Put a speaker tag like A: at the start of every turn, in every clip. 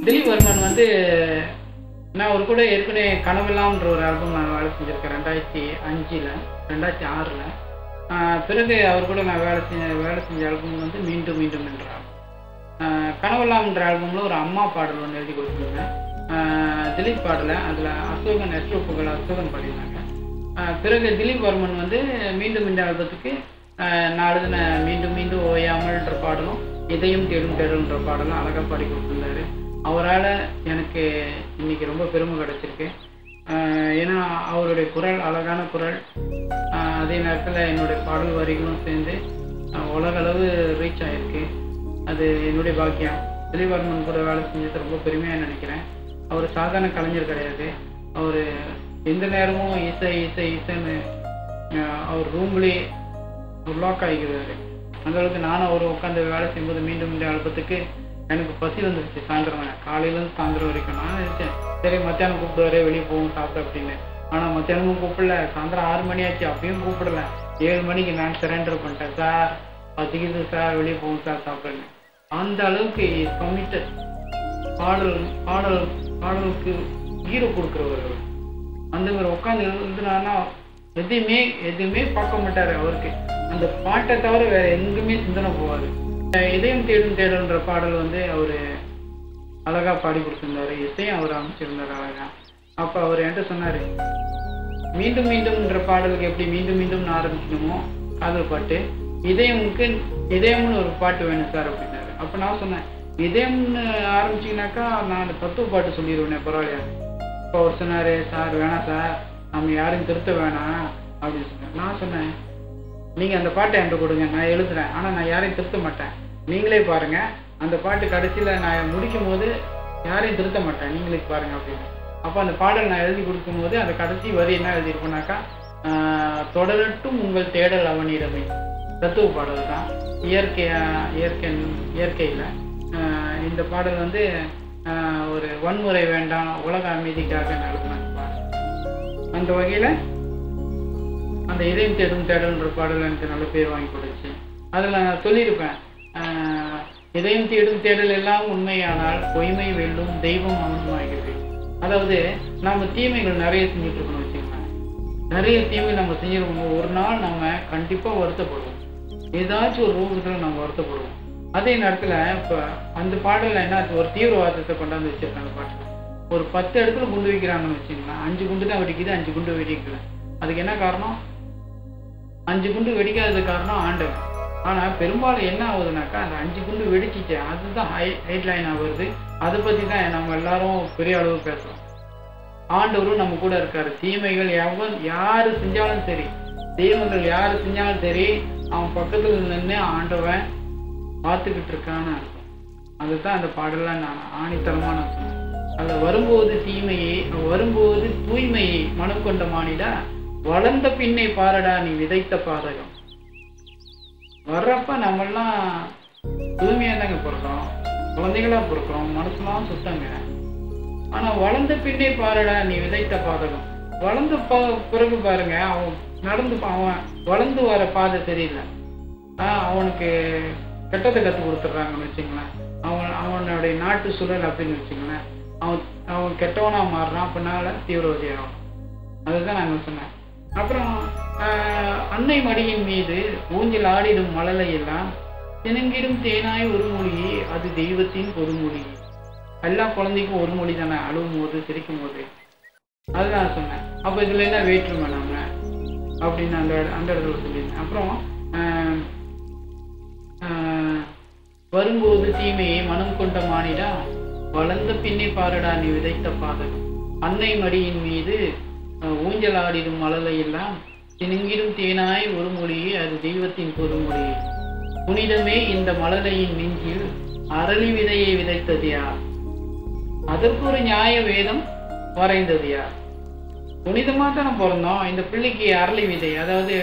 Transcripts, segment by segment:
A: திலீப் வர்மன் வந்து நான் ஒரு கூட ஏற்கனவே கனவெல்லாம்ன்ற ஒரு ஆல்பம் நான் வேலை செஞ்சுருக்கேன் 2005 2006. பிறகு அவர் கூட நான் வேலை செஞ்ச ஆல்பம் வந்து மீண்டும் மீண்டும் என்ற ஆல்பம். கனவெல்லாம்ன்ற ஆல்பமில் ஒரு அம்மா பாடல் ஒன்று எழுதி கொடுத்துருந்தேன். திலீப் பாடலை அதில் அசோகன் எஸ்ரோப்புகள் அசோகன் பாடினாங்க. பிறகு திலீப் வர்மன் வந்து மீண்டும் இந்த ஆல்பத்துக்கு நான் எழுதின மீண்டும் மீண்டும் ஓயாமல்ன்ற பாடலும் இதயம் தேடும் தேடல்ன்ற பாடலும் அழகாக பாடி கொடுத்துருந்தாரு. அவரால் எனக்கு இன்னைக்கு ரொம்ப பெருமை கிடச்சிருக்கு. ஏன்னா அவருடைய குரல் அழகான குரல், அதே நேரத்தில் என்னுடைய பாடல் வரிகளும் சேர்ந்து உலகளவு ரீச் ஆகிருக்கு. அது என்னுடைய பாக்கியம். திலீப் வர்மன் கூட வேலை செஞ்சது ரொம்ப பெருமையாக நினைக்கிறேன். அவர் சாதாரண கலைஞர் கிடையாது. அவர் எந்த நேரமும் இசை இசை இசைன்னு அவர் ரூம்லேயே லாக் ஆகிக்கிறாரு. அந்தளவுக்கு நானும் அவர் உட்காந்து வேலை செய்யும்போது மீண்டும் இந்த ஆல்பத்துக்கு எனக்கு பசி வந்துருச்சு. சாயந்தரம் காலையிலேருந்து சாயந்தரம் வரைக்கும் நான் நினச்சேன் சரி மத்தியானம் கூப்பிடுவாரே வெளியே போகும் சாப்பிட்டு அப்படின்னு. ஆனால் மத்தியானமும் கூப்பிடல. சாயந்தரம் 6 மணி ஆச்சு, அப்பயும் கூப்பிடல. 7 மணிக்கு நான் சரண்டர் பண்ணிட்டேன். சார் பசிக்குது சார், வெளியே போகும் சார் சாப்பிடுன்னு. அந்த அளவுக்கு கமிட்டட். பாடலுக்கு ஹீரோ கொடுக்குறவர். அந்த மாதிரி உட்காந்து எழுதுனான்னா எதுவுமே பார்க்க மாட்டார். அவருக்கு அந்த பாட்டை தவிர வேற எங்குமே சிந்தனை போகாது. இதயம் தேடும் தேடல்ன்ற பாடல் வந்து அவர் அழகா பாடி கொடுத்துருந்தாரு. இசையும் அவர் அமைச்சிருந்தார் அழகா. அப்போ அவர் என்கிட்ட சொன்னார், மீண்டும் மீண்டும்ன்ற பாடலுக்கு எப்படி மீண்டும் மீண்டும் ஆரம்பிக்கணுமோ காதல் பாட்டு, இதயம்னு ஒரு பாட்டு வேணும் சார் அப்படின்னாரு. அப்போ நான் சொன்னேன், இதயம்னு ஆரம்பிச்சிங்கனாக்கா நான் அந்த தத்துவ பாட்டு சொல்லிடுவேனே பரவாயில்லையா. இப்போ அவர் சொன்னார், சார் வேணாம் சார், நம்ம யாரையும் திருத்த வேணாம் அப்படின்னு சொன்னார். நான் சொன்னேன், நீங்கள் அந்த பாட்டை என்கிட்ட கொடுங்க, நான் எழுதுறேன். ஆனால் நான் யாரையும் திருத்த மாட்டேன். நீங்களே பாருங்கள், அந்த பாட்டு கடைசியில் நான் முடிக்கும் போது யாரையும் திருத்த மாட்டேன், நீங்களே பாருங்கள் அப்படின்னு. அப்போ அந்த பாடல் நான் எழுதி கொடுக்கும்போது அந்த கடைசி வரி என்ன எழுதியிருப்போனாக்கா, தொடரட்டும் உங்கள் தேடல் அவனிடமே. தத்துவ பாடல் தான். இயற்கையில் இந்த பாடல் வந்து ஒரு வன்முறை வேண்டாம், உலக அமைதிக்காக நடத்தினாங்க. அந்த வகையில் அந்த இதயம் தேடும் தேடல்ன்ற பாடல் எனக்கு நல்ல பேர் வாங்கி கொடுச்சு. அதில் நான் சொல்லியிருப்பேன், இதயம் தேடும் தேடல் எல்லாம் உண்மையானால் பொய்மை வெல்லும் தெய்வம் அமர்ந்தமாகிறது. அதாவது நம்ம தீமைகள் நிறைய செஞ்சுட்டு இருக்கணும் வச்சுக்கலாம். நிறைய தீமை நம்ம செஞ்சிருக்கோம். ஒரு நாள் நம்ம கண்டிப்பாக வருத்தப்படுவோம். ஏதாச்சும் ஒரு ரூபத்தில் நம்ம வருத்தப்படுவோம். அதே நேரத்தில் இப்போ அந்த பாடலில் என்ன ஒரு தீவிரவாதத்தை கொண்டாந்து வச்சிருக்காங்க. பாட்டில் ஒரு 10 இடத்துல குண்டு வைக்கிறாங்கன்னு வச்சுக்கலாம். 5 குண்டு தான் வெடிக்குது, 5 குண்டு வெடிக்கல. அதுக்கு என்ன காரணம்? 5 குண்டு வெடிக்காதது காரணம் ஆண்டவன். ஆனால் பெரும்பாலும் என்ன ஆகுதுனாக்கா, அந்த 5 குண்டு வெடிச்சிச்சு, அதுதான் ஹெட்லைனாக வருது. அதை பற்றி தான் நம்ம எல்லாரும் பெரிய அளவு பேசுகிறோம். ஆண்டவரும் நம்ம கூட இருக்காரு. தீமைகள் யார் செஞ்சாலும் சரி, தீமைகள் யார் செஞ்சாலும் சரி, அவன் பக்கத்தில் நின்று ஆண்டவன் பார்த்துக்கிட்டு இருக்கான்னு அர்த்தம். அதுதான் அந்த பாடலாம் நான் ஆணித்தரமாக நான் சொன்னேன். அதில் வரும்போது தூய்மையை மனம் கொண்ட மானிடா, வளர்ந்த பின்னை பாரடா நீ விதைத்த பாதகம். வர்றப்ப நம்மெல்லாம் தூய்மையாக தாங்க பிறக்கிறோம், குழந்தைகளா பிறக்கிறோம், மனசுலாம் சுத்தங்க. ஆனால் வளர்ந்த பின்னே பாரடா நீ விதைத்த பாதகம். வளர்ந்து பிறகு பாருங்க, அவன் வளர்ந்து வர பாதை தெரியல. அவனுக்கு கெட்டதை கற்றுக் கொடுத்துட்றாங்கன்னு வச்சுங்களேன். அவனுடைய நாட்டு சூழல் அப்படின்னு வச்சுங்களேன். அவன் கெட்டவனா மாறுறான், பின்னால தீவிரவாதி ஆகும். அதுதான் நாங்கள் சொன்னேன். அப்புறம் அன்னை மடியின் மீது ஊஞ்சல் ஆடிடும் மழலை எல்லாம் தினங்கிடும் தேனாய் ஒரு மொழி, அது தெய்வத்தின் பொதுமொழி. எல்லா குழந்தைக்கும் ஒரு மொழி தானே, அழுவும் போது சிரிக்கும் போது. அதுதான் சொன்னேன். அப்போ இதில் என்ன வேற்றுமை நம்ம அப்படின்னு அந்த இடத்துல சொல்லியிருந்தேன். அப்புறம் வரும்போது தீமையை மனம் கொண்ட மானிடா, வளர்ந்த பின்னே பாரடா நீ விதைத்த பாதகம். அன்னை மடியின் மீது ஊஞ்சல் ஆடிடும் மழலை எல்லாம் தினங்கிடும் தேனாய் ஒரு மொழியே, அது தெய்வத்தின் பொதுமொழி. புனிதமே இந்த மழலையின் நெஞ்சில் அரளி விதையை விதைத்தது யார்? அதற்கு ஒரு நியாய வேதம் வரைந்தது யார்? புனிதமாக தானே பிறந்தோம். இந்த பிள்ளைக்கு அரளி விதை, அதாவது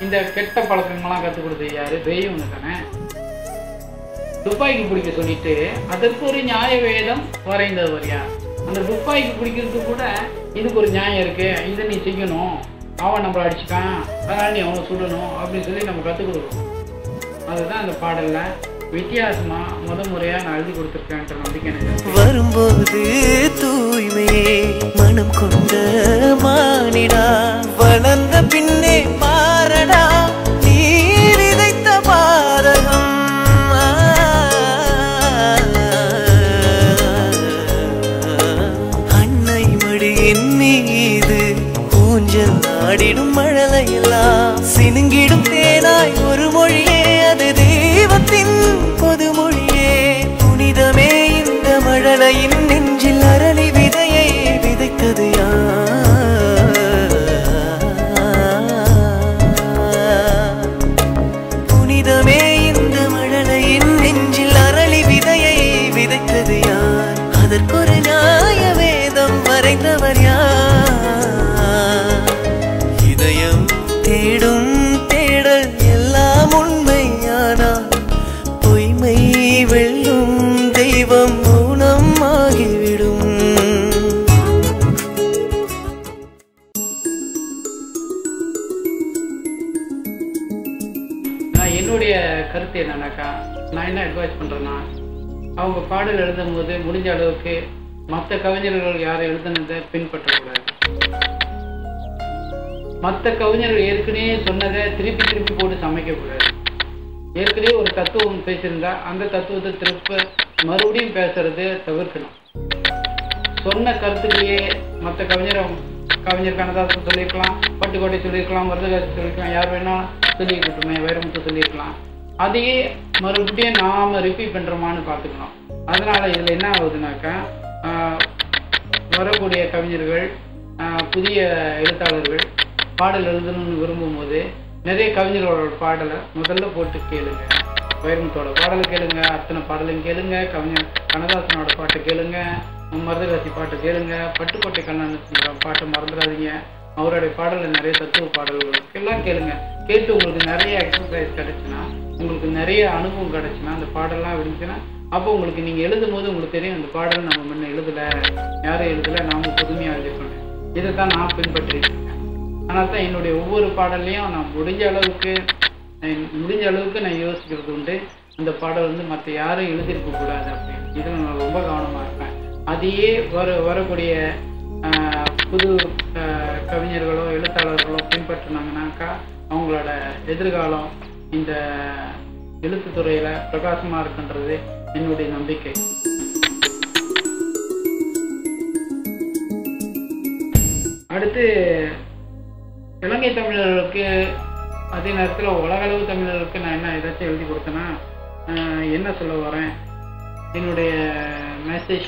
A: இந்த கெட்ட பழக்கங்கள்லாம் கற்றுக் கொடுத்தது யாரு? தெய்வம் தானே. துப்பாக்கி பிடிக்க சொல்லிட்டு அதற்கு ஒரு நியாய வேதம் வரைந்தவர் யார்? அந்த துப்பாக்கி பிடிக்கிறதுக்கு கூட இதுக்கு ஒரு நியாயம் இருக்கு, இதை நீ செய்யணும், அவன் நம்மளை அடிச்சுக்கான், அதனால நீ அவனை சுடணும் அப்படின்னு சொல்லி நம்ம கற்றுக் கொடுக்கணும். அதுதான் அந்த பாடலில் வித்தியாசமா முறையா நான் எழுதி கொடுத்துருக்கேன்ற நம்பிக்கை எனக்கு.
B: வரும்போது தூய்மையே மனம் கொண்ட மானிடா, வளர்ந்த பின்னே பாரடா நீ விதைத்த பாதகம். அன்னை மடியின் மீது ஊஞ்சல் ஆடிடும் மழலையெல்லாம் சினுங்கிடும் தேனாய் ஒரு மொழியே, அது தெய்வத்தின் பொது மொழியே. புனிதமே இந்த மழலையின் நெஞ்சில் அரளி விதையை விதைத்தது புனிதமே இந்த மழலையின் நெஞ்சில் அரளி விதையை விதைத்தது யார்? அதற்கொரு நியாய வேதம் வரைந்தவர் யார்? இதயம் தேடும் தேடல் எல்லாம் உண்மையானால் பொய்மை வெல்லும் தெய்வம் மௌனம் ஆகிவிடும்.
A: நான் என்னுடைய கருத்து என்னன்னாக்கா, நான் என்ன அட்வைஸ் பண்றேன்னா, அவங்க பாடல் எழுதும் போது முடிஞ்ச அளவுக்கு மற்ற கவிஞர்கள் யாரும் எழுதுனதை பின்பற்றக்கூடாது. மற்ற கவிஞர்கள் ஏற்கனவே சொன்னதை திருப்பி போட்டு சமைக்கக்கூடாது. ஏற்கனவே ஒரு தத்துவம் பேசியிருந்தா அந்த தத்துவத்தை திருப்ப மறுபடியும் பேசுறதை தவிர்க்கணும். சொன்ன கருத்துக்களையே மற்ற கவிஞர் கண்ணதாசன் சொல்லியிருக்கலாம், பட்டுக்கோட்டை சொல்லியிருக்கலாம், மருதகாசி சொல்லியிருக்கலாம், யார் வேணா சொல்லியிருக்கட்டுமே, வைரமுத்து சொல்லியிருக்கலாம். அதையே மறுபடியும் நாம ரிப்பீட் பண்றோமான்னு பார்த்துக்கணும். அதனால இதுல என்ன ஆகுதுனாக்கா, வரக்கூடிய கவிஞர்கள் புதிய எழுத்தாளர்கள் பாடல் எழுதணும்னு விரும்பும் போது நிறைய கவிஞர்களோட பாடலை முதல்ல போட்டு கேளுங்க. வைரமுத்தோட பாடலை கேளுங்க, அத்தனை பாடலையும் கேளுங்க, கவிஞர் கண்ணதாசனோட பாட்டை கேளுங்க, மருதகாசி பாட்டை கேளுங்க, பட்டுக்கோட்டை கண்ணதாசன் பாட்டை மறந்துடாதீங்க. அவருடைய பாடலில் நிறைய தத்துவ பாடல்கள் எல்லாம் கேளுங்க. கேட்டு உங்களுக்கு நிறைய எக்ஸசைஸ் கிடைச்சுன்னா, உங்களுக்கு நிறைய அனுபவம் கிடைச்சுன்னா, அந்த பாடல்லாம் இருந்துச்சுன்னா, அப்போ உங்களுக்கு நீங்கள் எழுதும் போது உங்களுக்கு தெரியும் அந்த பாடல் நம்ம முன்ன எழுதலை, யாரும் எழுதலை, நாம புதுமையாக எழுதிக்கணும். இதை தான் நான் பின்பற்றிட்டு இருக்கேன். ஆனால் தான் என்னுடைய ஒவ்வொரு பாடல்லையும் நான் முடிஞ்ச அளவுக்கு நான் யோசிக்கிறது உண்டு, அந்த பாடல் வந்து மற்ற யாரும் எழுதியிருக்கக்கூடாது அப்படின்னு. இதில் நான் ரொம்ப கவனமாக இருப்பேன். அதையே வரக்கூடிய புது கவிஞர்களோ எழுத்தாளர்களோ பின்பற்றினாங்கனாக்கா அவங்களோட எதிர்காலம் இந்த எழுத்துத்துறையில் பிரகாசமாக இருக்குன்றது என்னுடைய நம்பிக்கை. அடுத்து இலங்கை தமிழர்களுக்கு அதே நேரத்தில் உலகளவு தமிழர்களுக்கு நான் என்ன ஏதாச்சும் எழுதி கொடுத்தேன்னா, என்ன சொல்ல வரேன், என்னுடைய மெசேஜ்,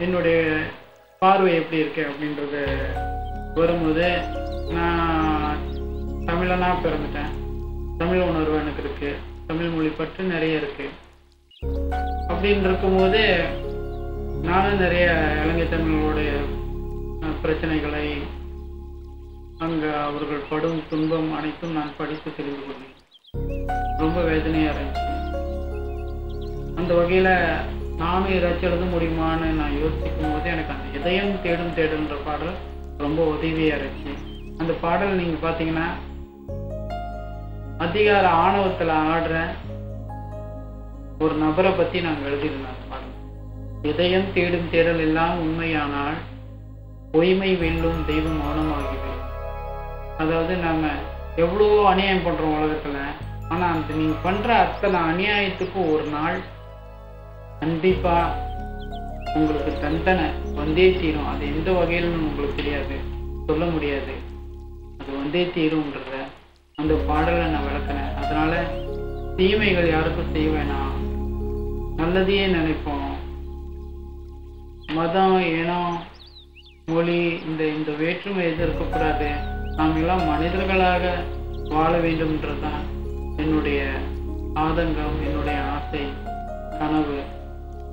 A: என்னுடைய பார்வை எப்படி இருக்கு அப்படின்றத வரும்போது, நான் தமிழனா பிறந்துட்டேன், தமிழ் உணர்வு எனக்கு இருக்கு, தமிழ் மொழி பற்று நிறைய இருக்கு. அப்படின்னு இருக்கும்போது நானும் நிறைய இலங்கை தமிழர்களுடைய பிரச்சனைகளை, அங்கே அவர்கள் படும் துன்பம் அனைத்தும் நான் படித்து தெரிந்து கொண்டேன். ரொம்ப வேதனையாக இருந்துச்சு. அந்த வகையில் நானும் ஏதாச்சும் எழுத முடியுமான்னு நான் யோசிக்கும் போது எனக்கு அந்த இதயம் தேடும் தேடுன்ற பாடல் ரொம்ப உதவியாக இருந்துச்சு. அந்த பாடல் நீங்கள் பார்த்தீங்கன்னா, அதிகார ஆணவத்தில் ஆடுற ஒரு நபரை பற்றி நாங்கள் எழுதியிருந்தோம். அந்த பாடல் இதயம் தேடும் தேடல் எல்லாம் உண்மையானால் பொய்மை வெல்லும் தெய்வம் மௌனமாகிவிடும். அதாவது நம்ம எவ்வளோ அநியாயம் பண்ணுறோம் உலகத்தில், ஆனால் அந்த நீங்கள் பண்ணுற அத்தனை அநியாயத்துக்கும் ஒரு நாள் கண்டிப்பாக உங்களுக்கு தண்டனை வந்தே தீரும். அது எந்த வகையிலும் உங்களுக்கு தெரியாது, சொல்ல முடியாது, அது வந்தே தீரும்ன்றத அந்த பாடலை நான் விளக்கினேன். அதனால தீமைகள் யாருக்கும் செய்ய வேணாம், நல்லதையே நினைப்போம். மதம், இனம், மொழி, இந்த வேற்றுமை எது இருக்கக்கூடாது. நாம் எல்லாம் மனிதர்களாக வாழ வேண்டும்ன்றதுதான் என்னுடைய ஆதங்கம், என்னுடைய ஆசை, கனவு.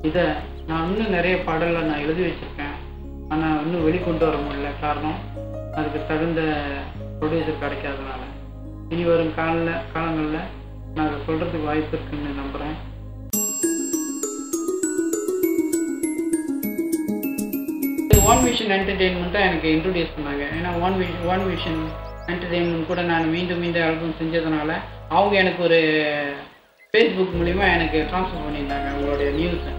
A: இதை நான் இன்னும் நிறைய பாடலில் நான் எழுதி வச்சிருக்கேன், ஆனால் இன்னும் வெளிக்கொண்டு வர முடியல. காரணம், அதுக்கு தகுந்த ப்ரொடியூசர் கிடைக்காதனால. இனி வரும் காலங்களில் நான் அதை சொல்கிறதுக்கு வாய்ப்பு இருக்குன்னு நம்புகிறேன். ஒன் விஷன் என்டர்டெயின்மெண்ட்டாக எனக்கு இன்ட்ரடியூஸ் பண்ணாங்க. ஏன்னா ஒன் விஷன் என்டர்டெயின்மெண்ட் கூட நான் மீண்டும் ஆல்பம் செஞ்சதுனால அவங்க எனக்கு ஒரு ஃபேஸ்புக் மூலிமா எனக்கு ட்ரான்ஸ்ஃபர் பண்ணியிருந்தாங்க உங்களுடைய நியூஸை.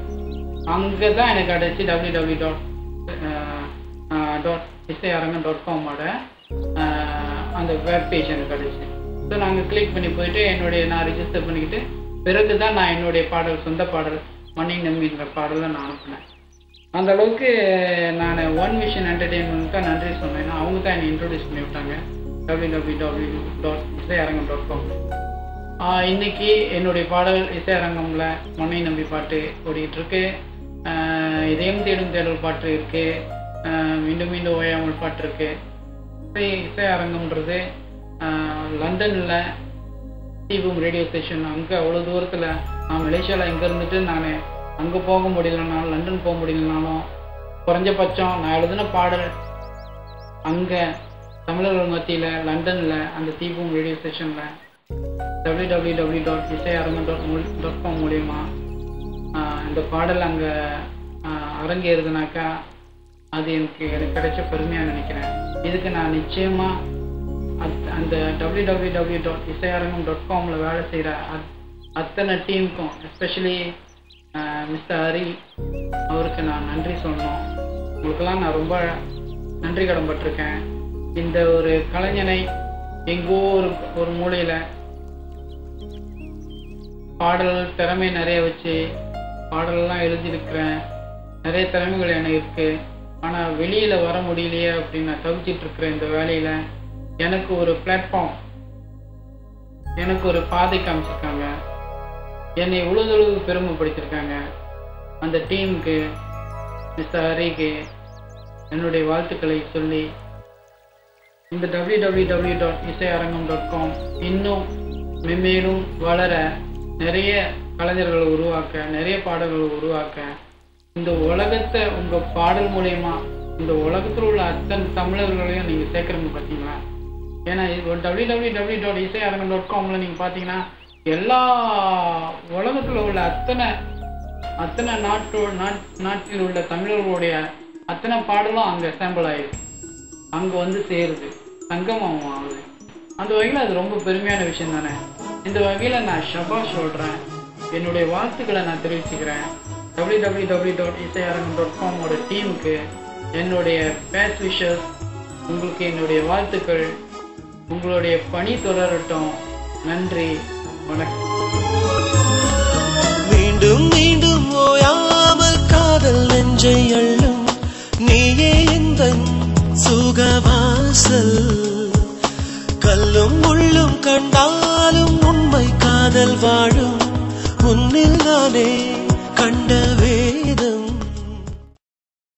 A: அங்கே தான் எனக்கு கிடச்சி www.isaiarangam.com அந்த வெப் பேஜ் எனக்கு கிடச்சி. ஸோ நாங்கள் கிளிக் பண்ணி போயிட்டு நான் ரிஜிஸ்டர் பண்ணிக்கிட்டு பிறகு தான் நான் என்னுடைய பாடல், சொந்த பாடல் மண்ணை நம்பின்ற பாடலை நான் அனுப்பினேன். அந்த அளவுக்கு நான் ஒன் விஷன் என்டர்டெயின்மெண்ட் தான் நன்றி சொன்னேன். அவங்க தான் என்னை இன்ட்ரோடியூஸ் பண்ணி விட்டாங்க www.isaiarangam.com. இன்னைக்கு என்னுடைய பாடல் இசையரங்கம்ல மண்ணை நம்பி பாட்டு ஓடிக்கிட்டு இதயம் தேடும் தேடல் பாட்டு இருக்கு, மீண்டும் மீண்டும் ஓயாமல் பாட்டு இருக்கு. இசையரங்கம்ன்றது லண்டன்ல டிபூம் ரேடியோ ஸ்டேஷன். அங்கே அவ்வளோ தூரத்தில் நான் மலேசியாவில் இங்கே இருந்துட்டு நான் அங்கே போக முடியலனாலும், லண்டன் போக முடியலனாலும் குறைஞ்சபட்சம் நான் எழுதின பாடல் அங்கே தமிழர்கள் மத்தியில் லண்டனில் அந்த டிபூம் ரேடியோ ஸ்டேஷனில் www.isaiarangam.com மூலிமா இந்த பாடல் அங்கே அரங்கேறுதுனாக்கா அது எனக்கு கிடைச்ச பெருமையாக நினைக்கிறேன். இதுக்கு நான் நிச்சயமாக அந்த www.isaiarangam.com வேலை செய்கிற அத்தனை டீமுக்கும், எஸ்பெஷலி மிஸ்டர் ஹரி அவருக்கு நான் நன்றி சொல்லணும். உங்களுக்கெல்லாம் நான் ரொம்ப நன்றி கடன்பட்டிருக்கேன். இந்த ஒரு கலைஞனை எங்கோ ஒரு மூலையில் பாடல் திறமை நிறைய வச்சு பாடலெல்லாம் எழுதியிருக்கிறேன். நிறைய திறமைகள் எனக்கு இருக்குது. ஆனால் வெளியில் வர முடியலையே அப்படின்னு நான் தவிச்சிட்ருக்கிறேன். இந்த வேலையில் எனக்கு ஒரு பிளாட்ஃபார்ம், எனக்கு ஒரு பாதை காமிச்சிருக்காங்க, என்னை இவ்வளவு பெருமைப்படுத்தியிருக்காங்க. அந்த டீமுக்கு, மிஸ்டர் ஹரிக்கு என்னுடைய வாழ்த்துக்களை சொல்லி இந்த www.isaiarangam.com இன்னும் மென்மேலும் வளர, நிறைய கலைஞர்களை உருவாக்க, நிறைய பாடல்களை உருவாக்க, இந்த உலகத்தை உங்கள் பாடல் மூலயமா இந்த உலகத்தில் உள்ள அத்தனை தமிழர்களையும் நீங்கள் சேர்க்குறீங்க பார்த்தீங்களா? ஏன்னா www.isaiarangam.com நீங்கள் பார்த்தீங்கன்னா எல்லா உலகத்தில் உள்ள அத்தனை நாட்டில் உள்ள தமிழர்களுடைய அத்தனை பாடலும் அங்கே சாம்பிள் ஆயிடுது, அங்கே வந்து சேருது, சங்கமம் ஆகுது. அந்த வகையில் அது ரொம்ப பெருமையான விஷயம் தானே. இந்த வகையில் நான் ஷபாஷ் சொல்கிறேன், என்னுடைய வாழ்த்துக்களை நான் தெரிவிச்சுக்கிறேன். www.isaiarangam.com டீமுக்கு என்னுடைய பெஸ்ட் விஷஸ், உங்களுக்கு என்னுடைய வாழ்த்துக்கள். உங்களுடைய பணி தொடரட்டும். நன்றி, வணக்கம்.
B: மீண்டும் மீண்டும் ஓயாமல் காதல் நெஞ்சை அள்ளும் நீயே எந்தன் சுகவாசல். கல்லும் முள்ளும் கண்டாலும் உண்மை காதல் வாழும் உன்னில் தானே.